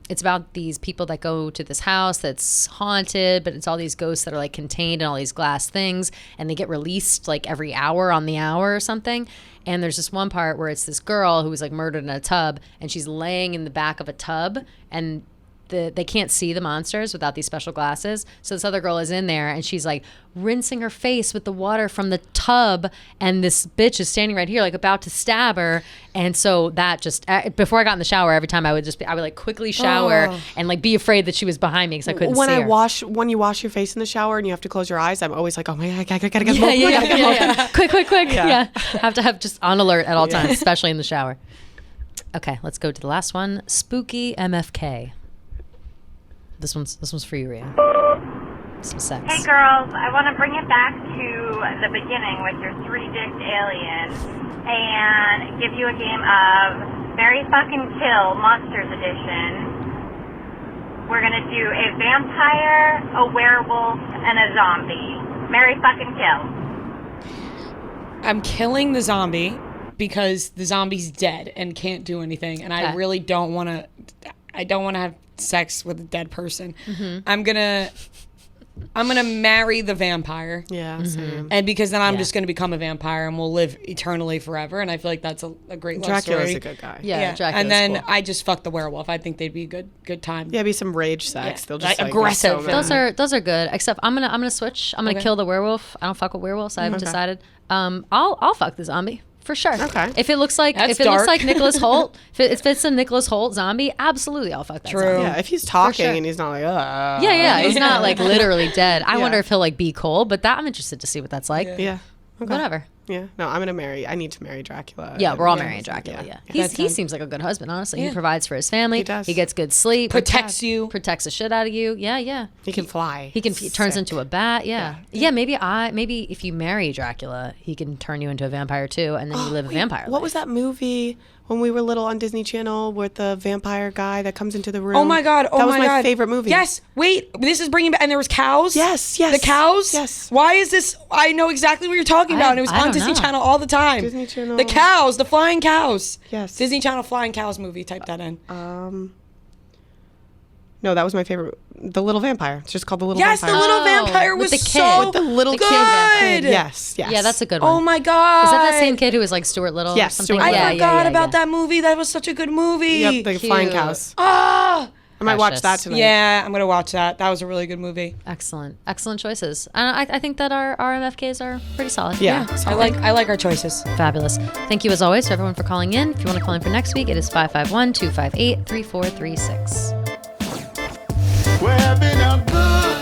it's about these people that go to this house that's haunted, but it's all these ghosts that are like contained in all these glass things, and they get released like every hour on the hour or something. And there's this one part where it's this girl who was like murdered in a tub, and she's laying in the back of a tub, and they can't see the monsters without these special glasses. So this other girl is in there, and she's like rinsing her face with the water from the tub, and this bitch is standing right here like about to stab her. And so that just before I got in the shower, every time I would like quickly shower and like be afraid that she was behind me because I couldn't see her. When you wash your face in the shower and you have to close your eyes, I'm always like, oh my God, I gotta get home. Yeah. Quick. Yeah. Have to have just on alert at all times, especially in the shower. Okay, let's go to the last one. Spooky MFK. This one's for you, Rhea. Some sex. Hey girls, I want to bring it back to the beginning with your three-dicked alien and give you a game of Marry Fucking Kill Monsters Edition. We're going to do a vampire, a werewolf, and a zombie. Marry Fucking Kill. I'm killing the zombie because the zombie's dead and can't do anything, and I really don't want to. I don't want to have sex with a dead person. Mm-hmm. I'm gonna marry the vampire. Yeah, same. And because then I'm just gonna become a vampire and we'll live eternally forever. And I feel like that's a great love Dracula's story. a good guy. Yeah, Dracula's and then cool. I just fuck the werewolf. I think they'd be a good time. Yeah, be some rage sex. Yeah. They'll just Like, aggressive. get so mad. Those are good. Except I'm gonna switch. I'm gonna kill the werewolf. I don't fuck with werewolves. I've decided. I'll fuck the zombie. For sure. Okay. If it looks like That's looks dark. like Nicholas Holt, if it's a Nicholas Holt zombie, absolutely I'll fuck that True. zombie. Yeah, if he's talking sure. and he's not like, Yeah, he's not like literally dead. I wonder if he'll like be cold, but I'm interested to see what that's like. Yeah. Okay. Whatever. Yeah. No, I need to marry Dracula. Yeah, we're all Yeah. marrying Dracula. Yeah. Yeah. He seems like a good husband, honestly. Yeah. He provides for his family. He does. He gets good sleep. Protects you. Protects the shit out of you. Yeah. He can fly. He turns into a bat. Yeah. Maybe if you marry Dracula, he can turn you into a vampire too, and then you live a vampire life. What was that movie when we were little on Disney Channel with the vampire guy that comes into the room? Oh my God! that was my favorite movie. Yes. Wait. This is bringing back. And there was cows. Yes. The cows. Yes. Why is this? I know exactly what you're talking about. And it was I on don't Disney know. Channel all the time. Disney Channel. The cows. The flying cows. Yes. Disney Channel flying cows movie. Type that in. No, that was my favorite. The Little Vampire. It's just called The Little Yes, the Vampire. little vampire with was the kid. so With the little good. kid vampire. Yes. Yeah, that's a good one. Oh my God. Is that that same kid who was like Stuart Little? Yes, or something? Stuart Little. I forgot yeah, about that movie. That was such a good movie. Yep, the flying Cute. cows. Ah. I might watch Precious. that tonight. Yeah, I'm gonna watch that. That was a really good movie. Excellent choices. I think that our MFKs are pretty solid. Yeah. I like our choices. Fabulous. Thank you as always to everyone for calling in. If you want to call in for next week, it is 551-258-3436. We're having a good